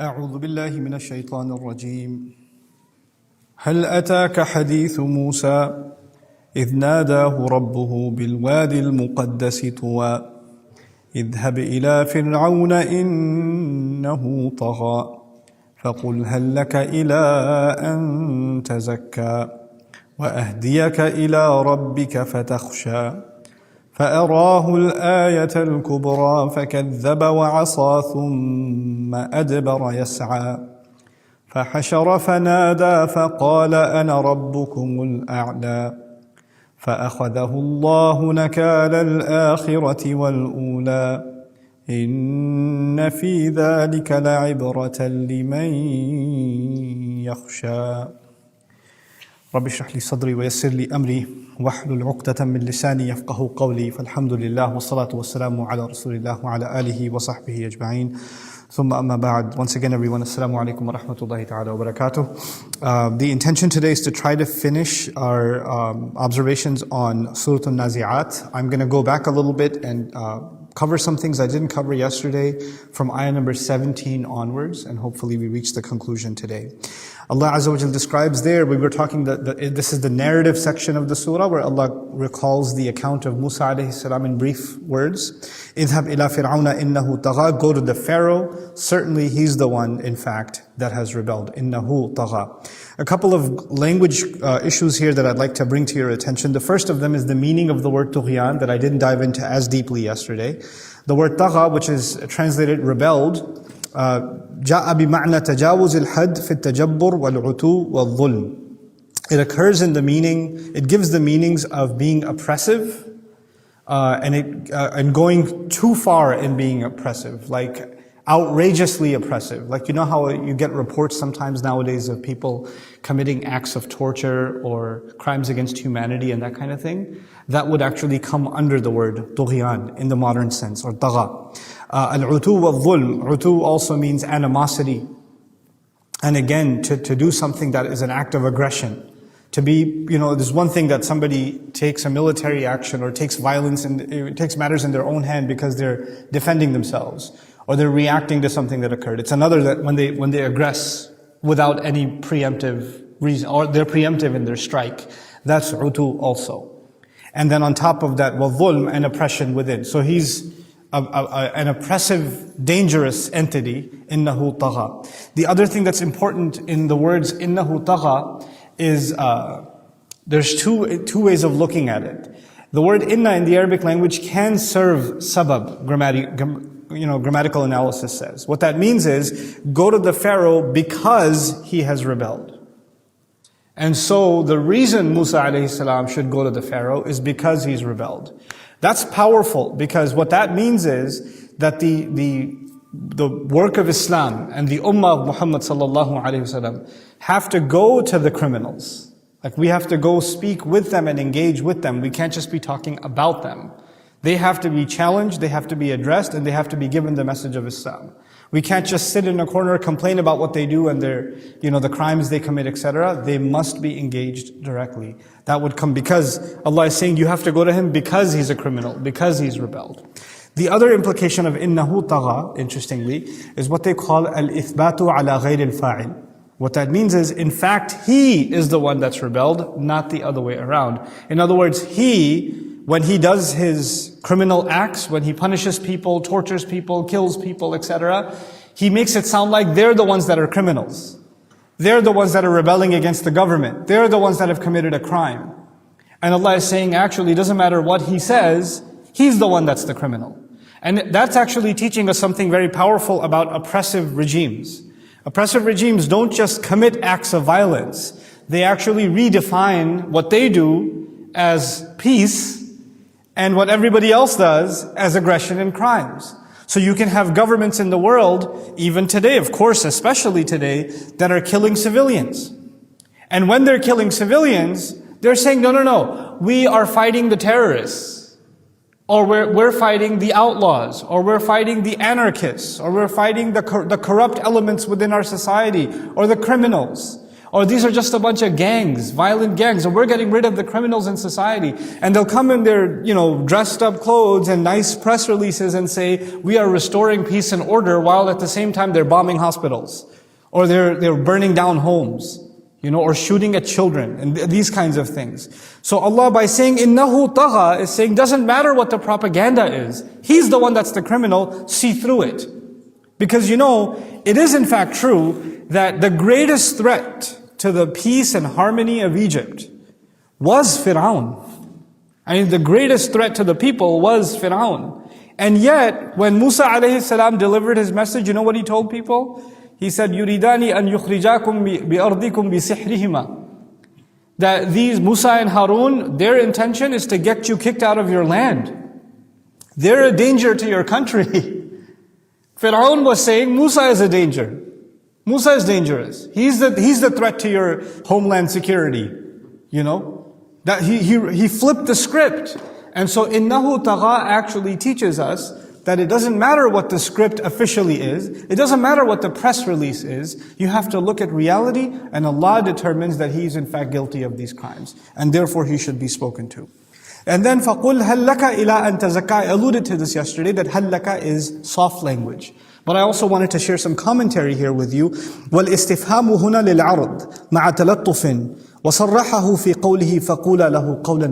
أعوذ بالله من الشيطان الرجيم. هل أتاك حديث موسى إذ ناداه ربه بالوادي المقدس طوى اذهب إلى فرعون إنه طغى فقل هل لك إلى أن تزكى وأهديك إلى ربك فتخشى فأراه الآية الكبرى فكذب وعصى ثم أدبر يسعى فحشر فنادى فقال أنا ربكم الأعلى فأخذه الله نكال الآخرة والأولى إن في ذلك لعبرة لمن يخشى. رب اشرح لي صدري ويسر لي أمري واحلل عقدة من لساني يفقه قولي فالحمد لله والصلاة والسلام على رسول الله وعلى آله وصحبه أجمعين ثم أما بعد. Once again everyone, Assalamu alaikum wa rahmatullahi ta'ala wa barakatuh. The intention today is to try to finish our observations on Surah Al-Nazi'at. I'm going to go back a little bit and cover some things I didn't cover yesterday from ayah number 17 onwards, and hopefully we reach the conclusion today. Allah Azza wa Jal describes there, we were talking that this is the narrative section of the surah where Allah recalls the account of Musa alayhi salam in brief words. اذهب إلى فرعون إنه طغى, go to the Pharaoh, certainly he's the one in fact that has rebelled. إنه طغى. A couple of language issues here that I'd like to bring to your attention. The first of them is the meaning of the word طغيان that I didn't dive into as deeply yesterday. The word طغى, which is translated rebelled, جاء بمعنى تجاوز الحد في التجبر والعتو والظلم. It occurs in the meaning, it gives the meanings of being oppressive and going too far in being oppressive, like outrageously oppressive. Like, you know how you get reports sometimes nowadays of people committing acts of torture or crimes against humanity and that kind of thing? That would actually come under the word طغيان in the modern sense, or طغى. Al-utu wal-dhulm. Utu also means animosity. And again, to do something that is an act of aggression. To be, there's one thing that somebody takes a military action or takes violence and it takes matters in their own hand because they're defending themselves or they're reacting to something that occurred. It's another that when they aggress without any preemptive reason, or they're preemptive in their strike. That's utu also. And then on top of that, wal-dhulm, and oppression within. So he's an oppressive, dangerous entity, innahu tagha. The other thing that's important in the words innahu tagha is there's two ways of looking at it. The word inna in the Arabic language can serve sabab, grammatical analysis says. What that means is, go to the Pharaoh because he has rebelled. And so the reason Musa alayhi salam should go to the Pharaoh is because he's rebelled. That's powerful, because what that means is that the work of Islam and the ummah of Muhammad sallallahu alayhi wasallam have to go to the criminals. Like, we have to go speak with them and engage with them. We can't just be talking about them. They have to be challenged, they have to be addressed, and they have to be given the message of Islam. We can't just sit in a corner, complain about what they do and their, the crimes they commit, etc. They must be engaged directly. That would come because Allah is saying you have to go to him because he's a criminal, because he's rebelled. The other implication of innahu tagha, interestingly, is what they call al-ithbatu ala ghayr al-fa'il. What that means is, in fact, he is the one that's rebelled, not the other way around. In other words, when he does his criminal acts, when he punishes people, tortures people, kills people, etc., he makes it sound like they're the ones that are criminals. They're the ones that are rebelling against the government. They're the ones that have committed a crime. And Allah is saying, actually, it doesn't matter what he says, he's the one that's the criminal. And that's actually teaching us something very powerful about oppressive regimes. Oppressive regimes don't just commit acts of violence. They actually redefine what they do as peace and what everybody else does as aggression and crimes. So you can have governments in the world, even today, of course, especially today, that are killing civilians. And when they're killing civilians, they're saying, no, we are fighting the terrorists. Or we're fighting the outlaws. Or we're fighting the anarchists. Or we're fighting the corrupt elements within our society. Or the criminals. Or these are just a bunch of gangs, violent gangs, and we're getting rid of the criminals in society. And they'll come in their, dressed up clothes and nice press releases and say, we are restoring peace and order, while at the same time they're bombing hospitals. Or they're burning down homes, or shooting at children, and these kinds of things. So Allah, by saying, innahu tagha, is saying, doesn't matter what the propaganda is. He's the one that's the criminal, see through it. Because it is in fact true that the greatest threat to the peace and harmony of Egypt was Fir'aun. The greatest threat to the people was Fir'aun. And yet, when Musa alayhi salam delivered his message, you know what he told people? He said, يُرِيدَانِ أَن يُخْرِجَاكُمْ بِأَرْضِكُمْ بِسِحْرِهِمَا. That these Musa and Harun, their intention is to get you kicked out of your land. They're a danger to your country. Fir'aun was saying, Musa is a danger. Musa is dangerous. He's the threat to your homeland security. That he flipped the script. And so, innahu tagha actually teaches us that it doesn't matter what the script officially is. It doesn't matter what the press release is. You have to look at reality, and Allah determines that he is in fact guilty of these crimes. And therefore he should be spoken to. And then, فَقُلْ هَلْ لَكَ إِلَىٰ أَن تَزَكَّىٰ. I alluded to this yesterday, that هَلْ لَكَ is soft language. But I also wanted to share some commentary here with you. وَالْإِسْتِفْهَامُ هُنَا لِلْعَرْضِ مَعَ تَلَطُّفٍ وَصَرَّحَهُ فِي قَوْلِهِ فَقُولَ لَهُ قَوْلًا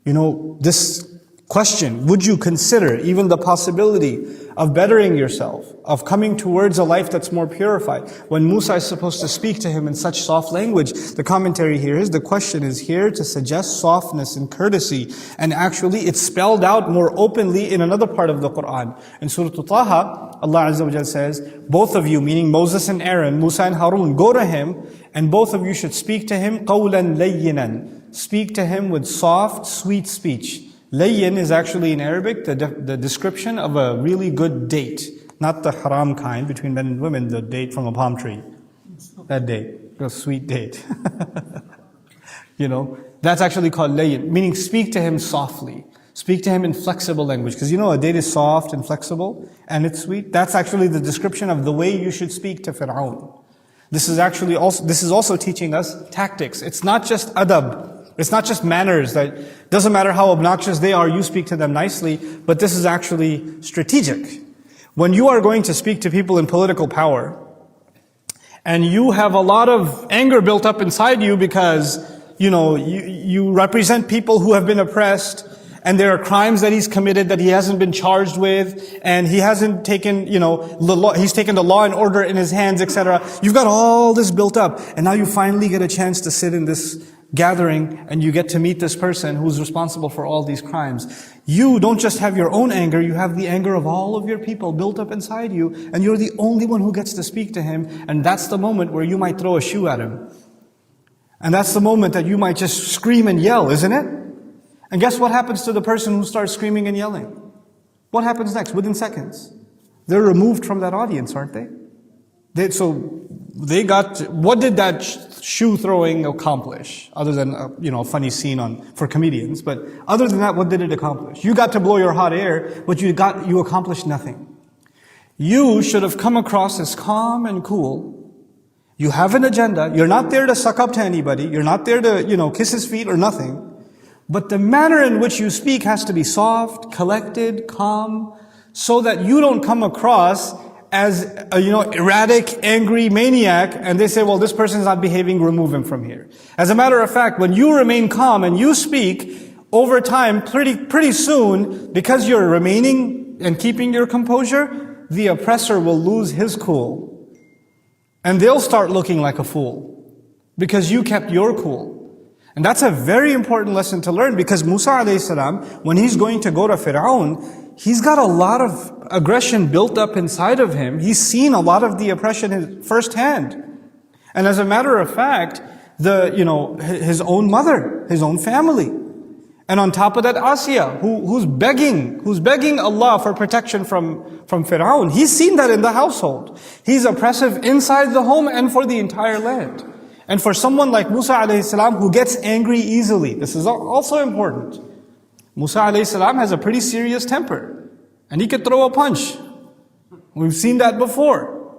لَيِّنًا. This question, would you consider even the possibility of bettering yourself, of coming towards a life that's more purified? When Musa is supposed to speak to him in such soft language, the commentary here is, the question is here to suggest softness and courtesy. And actually it's spelled out more openly in another part of the Quran. In Surah Taha, Allah Azza wa Jalla says, both of you, meaning Moses and Aaron, Musa and Harun, go to him, and both of you should speak to him قَوْلًا لَيِّنًا. Speak to him with soft, sweet speech. Layyin is actually in Arabic the description of a really good date. Not the haram kind between men and women, the date from a palm tree. That date, a sweet date. That's actually called layyin, meaning speak to him softly. Speak to him in flexible language. Because a date is soft and flexible, and it's sweet. That's actually the description of the way you should speak to Fir'aun. This is also teaching us tactics. It's not just adab. It's not just manners, that doesn't matter how obnoxious they are, you speak to them nicely, but this is actually strategic. When you are going to speak to people in political power, and you have a lot of anger built up inside you because, you represent people who have been oppressed, and there are crimes that he's committed that he hasn't been charged with, and he hasn't taken, he's taken the law and order in his hands, etc. You've got all this built up, and now you finally get a chance to sit in this gathering, and you get to meet this person who's responsible for all these crimes. You don't just have your own anger, you have the anger of all of your people built up inside you, and you're the only one who gets to speak to him, and that's the moment where you might throw a shoe at him. And that's the moment that you might just scream and yell, isn't it? And guess what happens to the person who starts screaming and yelling? What happens next? Within seconds. They're removed from that audience, aren't they? What did that shoe throwing accomplish? Other than, a funny scene for comedians. But other than that, what did it accomplish? You got to blow your hot air, but you accomplished nothing. You should have come across as calm and cool. You have an agenda. You're not there to suck up to anybody. You're not there to, kiss his feet or nothing. But the manner in which you speak has to be soft, collected, calm, so that you don't come across as a, erratic, angry maniac, and they say, well, this person's not behaving, remove him from here. As a matter of fact, when you remain calm and you speak, over time, pretty soon, because you're remaining and keeping your composure, the oppressor will lose his cool. And they'll start looking like a fool, because you kept your cool. And that's a very important lesson to learn, because Musa alayhi salam, when he's going to go to Fir'aun, he's got a lot of aggression built up inside of him. He's seen a lot of the oppression firsthand. And as a matter of fact, his own mother, his own family. And on top of that, Asiya, who's begging Allah for protection from Fir'aun. He's seen that in the household. He's oppressive inside the home and for the entire land. And for someone like Musa alayhi salam who gets angry easily, this is also important. Musa alayhi salam has a pretty serious temper. And he could throw a punch. We've seen that before.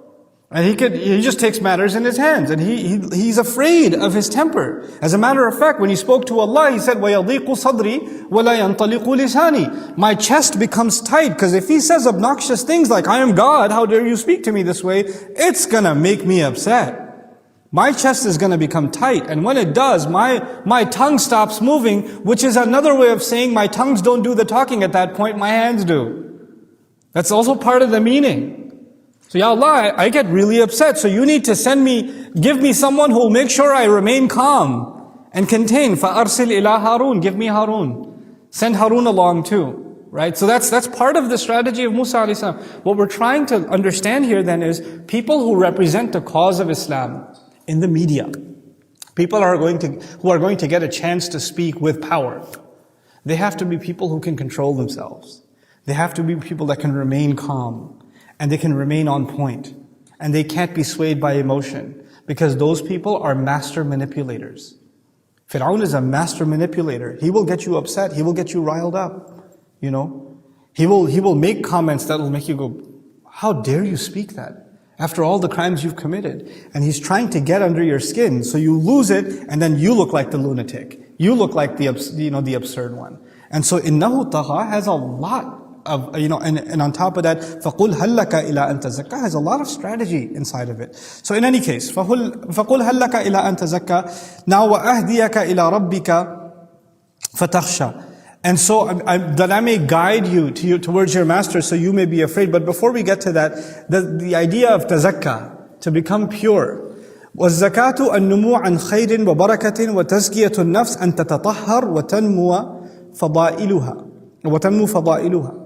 And he just takes matters in his hands, and he's afraid of his temper. As a matter of fact, when he spoke to Allah, he said, وَيَضِيقُ صَدْرِي وَلَا يَنْطَلِقُ لِسَانِي. My chest becomes tight, because if he says obnoxious things like, I am God, how dare you speak to me this way, it's gonna make me upset. My chest is gonna become tight, and when it does, my tongue stops moving, which is another way of saying my tongues don't do the talking at that point, my hands do. That's also part of the meaning. So, Ya Allah, I get really upset. So you need to give me someone who will make sure I remain calm and contain. فَأَرْسِلْ إِلَىٰ Harun. Give me Harun. Send Harun along too. Right? So that's part of the strategy of Musa alayhi salam. What we're trying to understand here then is people who represent the cause of Islam in the media. People who are going to get a chance to speak with power. They have to be people who can control themselves. They have to be people that can remain calm. And they can remain on point. And they can't be swayed by emotion. Because those people are master manipulators. Fir'aun is a master manipulator. He will get you upset. He will get you riled up. You know? He will make comments that will make you go, how dare you speak that? After all the crimes you've committed. And he's trying to get under your skin. So you lose it, and then you look like the lunatic. You look like the absurd one. And so innahu tagha has a lot of, and on top of that, فَقُلْ هَلْ لَكَ إِلَىٰ أَن تَزَكَّى has a lot of strategy inside of it. So in any case, فَقُلْ هَلْ لَكَ إِلَىٰ أَن تَزَكَّى. Now وَأَهْدِيَكَ إِلَىٰ رَبِّكَ فَتَخْشَى. And so that I may guide you towards your master, so you may be afraid. But before we get to that, the idea of tazakka, to become pure. وَالزَّكَاةُ النُّمُوْ عَنْ خَيْرٍ وَبَرَكَةٍ وَتَزْكِيَةُ النَّفْسِ أَن تَتَطَهَّرْ وَتَنْمُوَ فَضَائِلُهَا.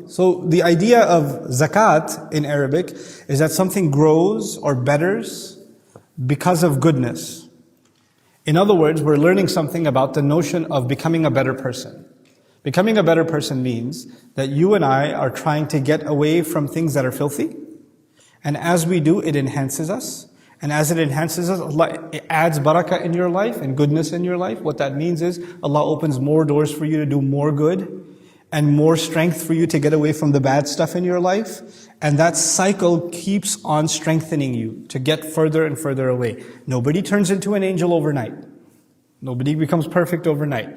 So the idea of zakat in Arabic is that something grows or betters because of goodness. In other words, we're learning something about the notion of becoming a better person. Becoming a better person means that you and I are trying to get away from things that are filthy. And as we do, it enhances us. And as it enhances us, Allah adds barakah in your life and goodness in your life. What that means is Allah opens more doors for you to do more good and more strength for you to get away from the bad stuff in your life. And that cycle keeps on strengthening you to get further and further away. Nobody turns into an angel overnight. Nobody becomes perfect overnight.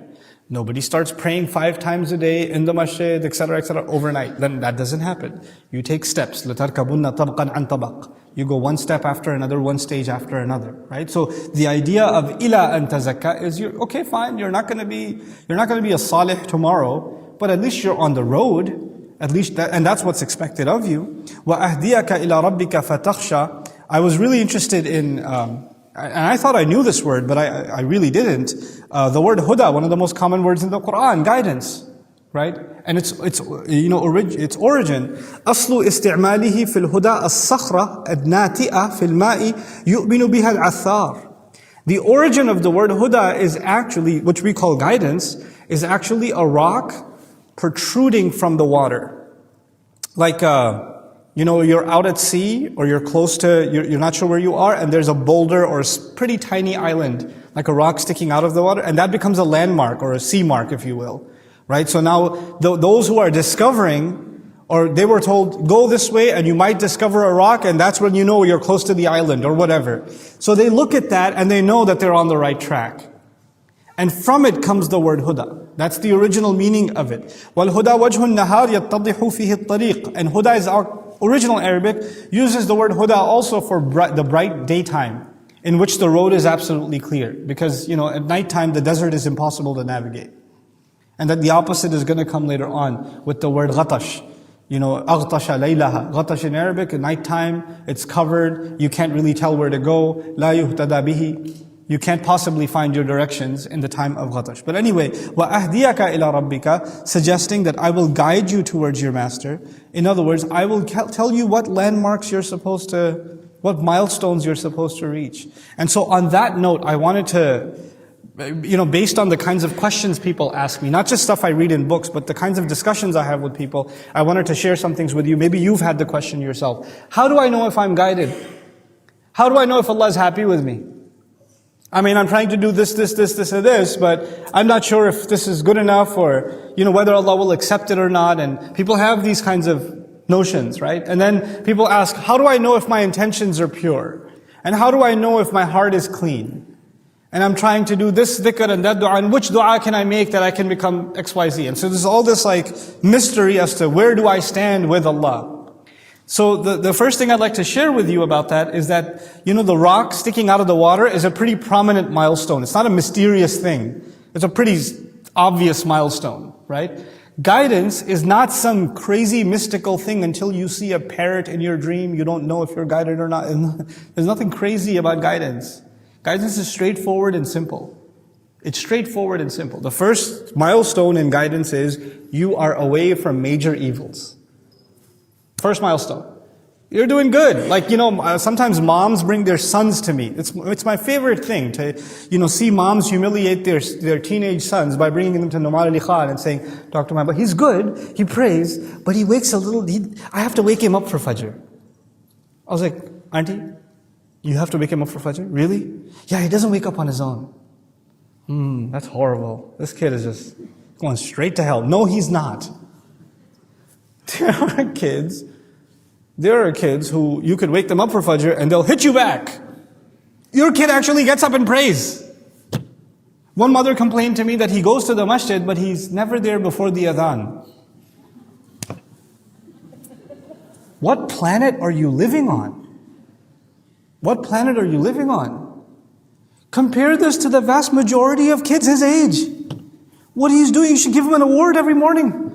Nobody starts praying 5 times a day in the masjid, etc., overnight. Then that doesn't happen. You take steps. لَتَرْكَبُنَّ طَبْقًا عَنْ طَبَقٍ. You go one step after another, one stage after another, right? So the idea of إِلَىٰ أَن تَزَكَّى is okay, fine, you're not going to be a salih tomorrow, but at least you're on the road, at least that, and that's what's expected of you. وَأَهْدِيَكَ إِلَىٰ رَبِّكَ فَتَخْشَى. I was really interested in, and I thought I knew this word, but I really didn't. The word huda, one of the most common words in the Quran, guidance, right? And its origin. أصل استعماله في الهدى الصخرة الناتئة في الماء يؤمن بها العثار. The origin of the word huda is actually, which we call guidance, is actually a rock protruding from the water. Like, you're out at sea, or you're close to, you're not sure where you are, and there's a boulder or a pretty tiny island, like a rock sticking out of the water, and that becomes a landmark, or a sea mark, if you will. Right? So now, those who are discovering, or they were told, go this way and you might discover a rock, and that's when you know you're close to the island, or whatever. So they look at that and they know that they're on the right track. And from it comes the word huda. That's the original meaning of it. وَالْهُدَى وَجْهُ النَّهَارِ يَتَّضِحُ فِيهِ الطَّرِيقِ. And huda is our original Arabic, uses the word huda also for the bright daytime, in which the road is absolutely clear. Because, at nighttime the desert is impossible to navigate. And that the opposite is going to come later on with the word ghatash. أغطش ليلها. Ghatash in Arabic, at nighttime, it's covered, you can't really tell where to go. لا يهتدى به. You can't possibly find your directions in the time of ghatash. But anyway, وَأَهْدِيَكَ إِلَىٰ رَبِّكَ, suggesting that I will guide you towards your master. In other words, I will tell you what landmarks you're supposed to, what milestones you're supposed to reach. And so on that note, I wanted to, based on the kinds of questions people ask me, not just stuff I read in books, but the kinds of discussions I have with people, I wanted to share some things with you. Maybe you've had the question yourself. How do I know if I'm guided? How do I know if Allah is happy with me? I mean, I'm trying to do this, and this, but I'm not sure if this is good enough, or, whether Allah will accept it or not. And people have these kinds of, notions, right? And then people ask, how do I know if my intentions are pure? And how do I know if my heart is clean? And I'm trying to do this dhikr and that dua, and which dua can I make that I can become XYZ? And so there's all this like mystery as to where do I stand with Allah. So the first thing I'd like to share with you about that is that, the rock sticking out of the water is a pretty prominent milestone. It's not a mysterious thing. It's a pretty obvious milestone, right? Guidance is not some crazy mystical thing until you see a parrot in your dream. You don't know if you're guided or not. There's nothing crazy about guidance. Guidance is straightforward and simple. It's straightforward and simple. The first milestone in guidance is you are away from major evils. First milestone. You're doing good. Like, sometimes moms bring their sons to me. It's my favorite thing to, see moms humiliate their teenage sons by bringing them to Nouman Ali Khan and saying, Dr. Nouman, but he's good, he prays, but he wakes a little, I have to wake him up for Fajr. I was like, Auntie, you have to wake him up for Fajr? Really? Yeah, he doesn't wake up on his own. That's horrible. This kid is just going straight to hell. No, he's not. There are kids who you could wake them up for Fajr and they'll hit you back. Your kid actually gets up and prays. One mother complained to me that he goes to the masjid but he's never there before the adhan. What planet are you living on? What planet are you living on? Compare this to the vast majority of kids his age. What he's doing, you should give him an award every morning.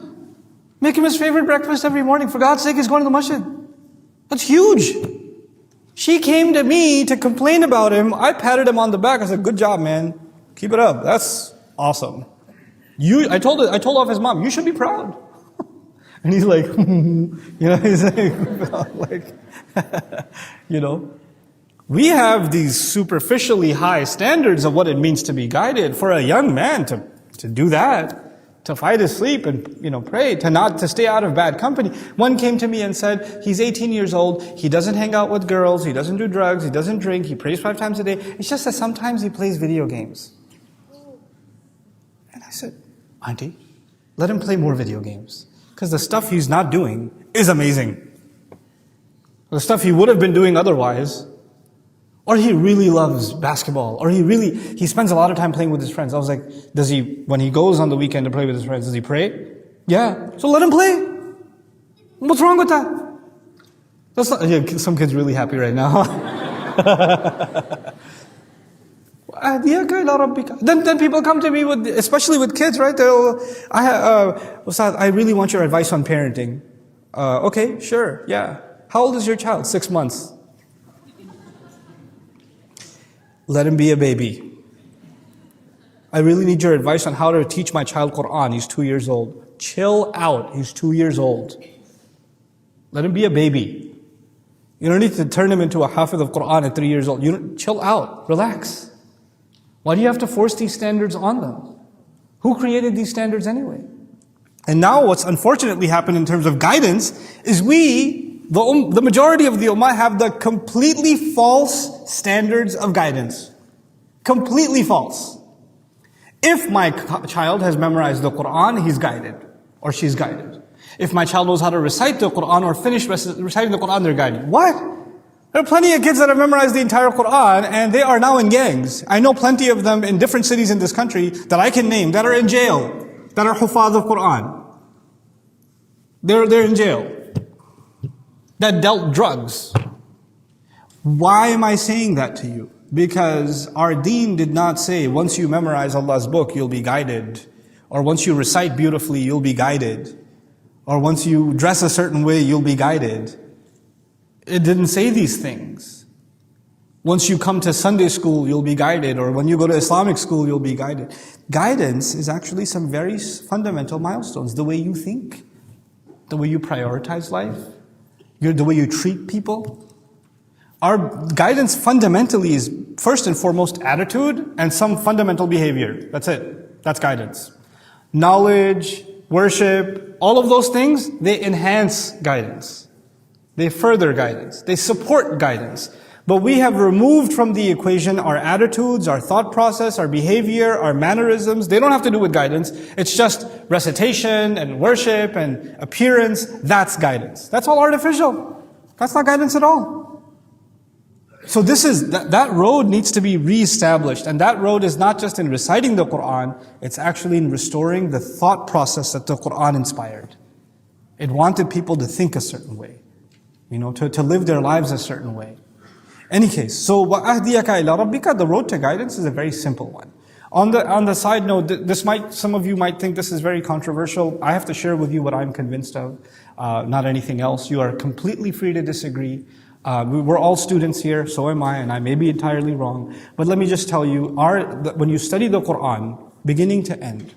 Make him his favorite breakfast every morning. For God's sake, he's going to the masjid. That's huge. She came to me to complain about him. I patted him on the back. I said, good job, man. Keep it up. That's awesome. I told off his mom, you should be proud. And he's like, he's like, we have these superficially high standards of what it means to be guided. For a young man to do that, to fight his sleep and, pray, to stay out of bad company. One came to me and said, he's 18 years old, he doesn't hang out with girls, he doesn't do drugs, he doesn't drink, he prays 5 times a day. It's just that sometimes he plays video games. And I said, Auntie, let him play more video games. Because the stuff he's not doing is amazing. The stuff he would have been doing otherwise. Or he really loves basketball. Or he spends a lot of time playing with his friends. I was like, when he goes on the weekend to play with his friends, does he pray? Yeah. So let him play. What's wrong with that? Some kid's really happy right now. Then people come to me especially with kids, right? Ustad, I really want your advice on parenting. Okay, sure, yeah. How old is your child? 6 months. Let him be a baby. I really need your advice on how to teach my child Quran. He's 2 years old. Chill out. He's 2 years old. Let him be a baby. You don't need to turn him into a hafiz of Quran at 3 years old. Chill out. Relax. Why do you have to force these standards on them? Who created these standards anyway? And now what's unfortunately happened in terms of guidance is the majority of the ummah have the completely false standards of guidance. Completely false. If my child has memorized the Quran, he's guided. Or she's guided. If my child knows how to recite the Quran or finish reciting the Quran, they're guided. What? There are plenty of kids that have memorized the entire Quran and they are now in gangs. I know plenty of them in different cities in this country that I can name that are in jail, that are hufaz of Quran. They're in jail. That dealt drugs. Why am I saying that to you? Because our deen did not say once you memorize Allah's book, you'll be guided. Or once you recite beautifully, you'll be guided. Or once you dress a certain way, you'll be guided. It didn't say these things. Once you come to Sunday school, you'll be guided. Or when you go to Islamic school, you'll be guided. Guidance is actually some very fundamental milestones. The way you think. The way you prioritize life. The way you treat people. Our guidance fundamentally is first and foremost attitude and some fundamental behavior. That's it. That's guidance. Knowledge, worship, all of those things, they enhance guidance. They further guidance. They support guidance. But we have removed from the equation our attitudes, our thought process, our behavior, our mannerisms. They don't have to do with guidance. It's just recitation and worship and appearance. That's guidance. That's all artificial. That's not guidance at all. So that road needs to be reestablished. And that road is not just in reciting the Qur'an, it's actually in restoring the thought process that the Qur'an inspired. It wanted people to think a certain way, to live their lives a certain way. Any case, so وَأَهْدِيَكَ إِلَىٰ رَبِّكَ, the road to guidance is a very simple one. On the side note, some of you might think this is very controversial. I have to share with you what I'm convinced of, not anything else. You are completely free to disagree. We're all students here, so am I, and I may be entirely wrong. But let me just tell you, when you study the Qur'an, beginning to end,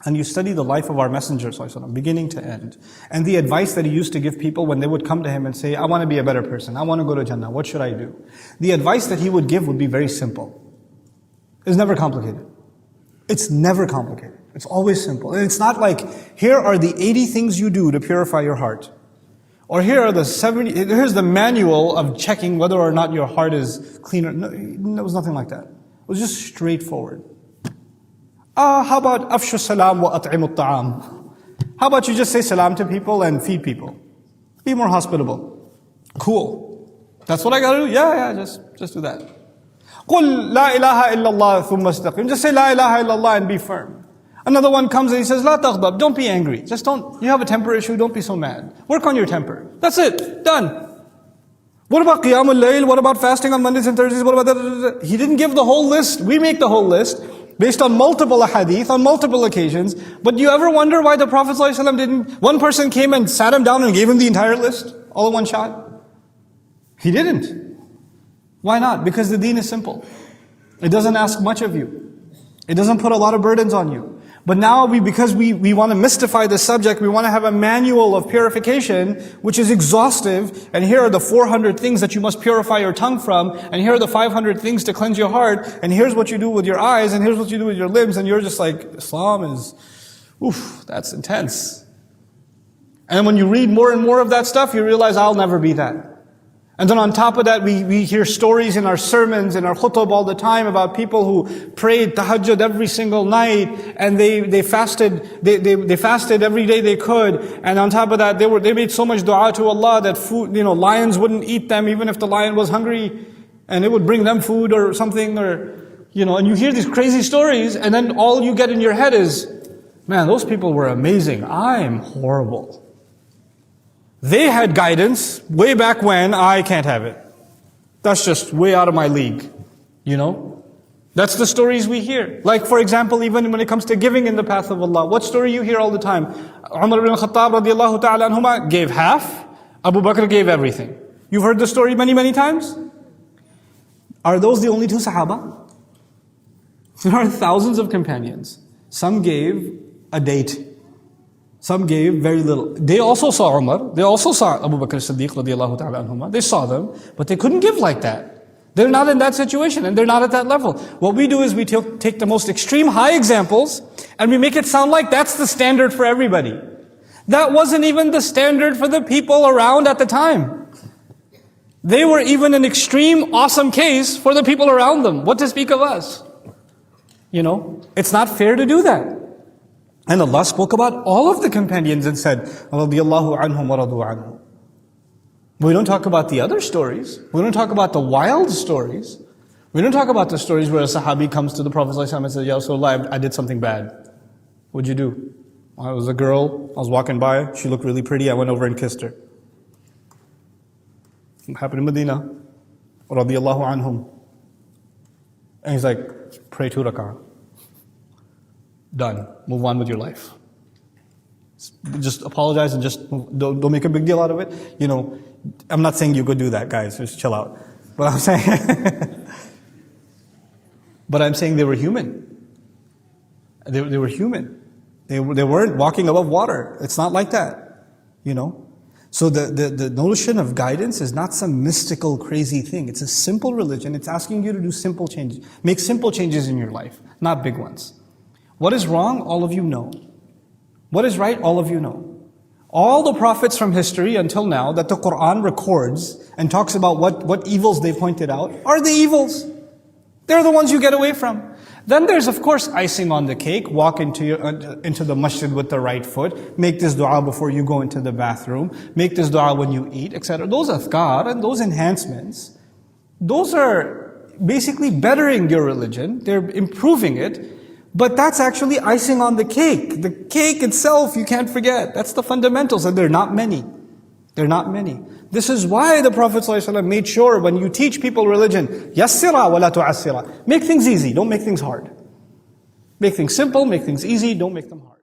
and you study the life of our Messenger, ﷺ, beginning to end, and the advice that he used to give people when they would come to him and say, I want to be a better person, I want to go to Jannah, what should I do? The advice that he would give would be very simple. It's never complicated. It's never complicated. It's always simple. And it's not like, here are the 80 things you do to purify your heart. Or here's the manual of checking whether or not your heart is clean. No, it was nothing like that. It was just straightforward. How about afshu salam wa at'imu ta'am? How about you just say salam to people and feed people? Be more hospitable. Cool. That's what I gotta do? Yeah, just do that. قُلْ لَا إِلَهَ إِلَّا اللَّهُ ثُمَّ اسْتَقِيمْ. Just say La ilaha illallah and be firm. Another one comes and he says, لَا تَغْضَبْ. Don't be angry. You have a temper issue, don't be so mad. Work on your temper. That's it. Done. What about Qiyam al-Layl? What about fasting on Mondays and Thursdays? What about that? He didn't give the whole list. We make the whole list based on multiple ahadith, on multiple occasions. But do you ever wonder why the Prophet ﷺ didn't? One person came and sat him down and gave him the entire list, all in one shot. He didn't. Why not? Because the deen is simple. It doesn't ask much of you. It doesn't put a lot of burdens on you. But now because we want to mystify the subject, we want to have a manual of purification, which is exhaustive, and here are the 400 things that you must purify your tongue from, and here are the 500 things to cleanse your heart, and here's what you do with your eyes, and here's what you do with your limbs, and you're just like, Islam is, that's intense. And when you read more and more of that stuff, you realize, I'll never be that. And then on top of that, we hear stories in our sermons, in our khutbah all the time about people who prayed tahajjud every single night, and they fasted every day they could, and on top of that, they made so much dua to Allah that food, lions wouldn't eat them even if the lion was hungry, and it would bring them food or something, and you hear these crazy stories, and then all you get in your head is, man, those people were amazing. I'm horrible. They had guidance way back when, I can't have it. That's just way out of my league. That's the stories we hear. Like for example, even when it comes to giving in the path of Allah, what story you hear all the time? Umar ibn Khattab radiallahu ta'ala anhuma gave half, Abu Bakr gave everything. You've heard the story many, many times? Are those the only two Sahaba? There are thousands of companions. Some gave a date. Some gave very little. They also saw Umar. They also saw Abu Bakr as-Siddiq radiallahu ta'ala anhuma. They saw them, but they couldn't give like that. They're not in that situation and they're not at that level. What we do is we take the most extreme high examples and we make it sound like that's the standard for everybody. That wasn't even the standard for the people around at the time. They were even an extreme, awesome case for the people around them. What to speak of us? It's not fair to do that. And Allah spoke about all of the companions and said, radiyallahu anhum wa radu anhu. We don't talk about the other stories. We don't talk about the wild stories. We don't talk about the stories where a sahabi comes to the Prophet ﷺ and says, Ya Rasulullah, I did something bad. What'd you do? I was a girl, I was walking by, she looked really pretty, I went over and kissed her. It happened in Medina, radiyallahu anhum. And he's like, pray 2 rak'ah. Done. Move on with your life. Just apologize and just don't make a big deal out of it. I'm not saying you go do that, guys. Just chill out. But I'm saying they were human. They were human. They weren't walking above water. It's not like that. So the notion of guidance is not some mystical, crazy thing. It's a simple religion. It's asking you to do simple changes. Make simple changes in your life, not big ones. What is wrong, all of you know. What is right, all of you know. All the prophets from history until now that the Quran records and talks about what evils they pointed out are the evils. They're the ones you get away from. Then there's of course icing on the cake. Walk into the masjid with the right foot. Make this dua before you go into the bathroom. Make this dua when you eat, etc. Those adhkar and those enhancements, those are basically bettering your religion. They're improving it. But that's actually icing on the cake. The cake itself, you can't forget. That's the fundamentals, and they're not many. They're not many. This is why the Prophet ﷺ made sure when you teach people religion, yassira wa la tu'assira. Make things easy, don't make things hard. Make things simple, make things easy, don't make them hard.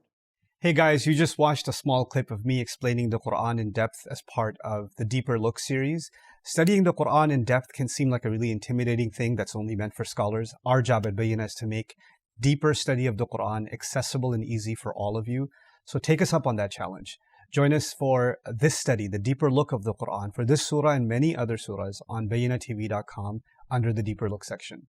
Hey guys, you just watched a small clip of me explaining the Quran in depth as part of the Deeper Look series. Studying the Quran in depth can seem like a really intimidating thing that's only meant for scholars. Our job at Bayyinah is to make deeper study of the Quran accessible and easy for all of you. So take us up on that challenge. Join us for this study, the deeper look of the Quran, for this surah and many other surahs on BayyinahTV.com under the Deeper Look section.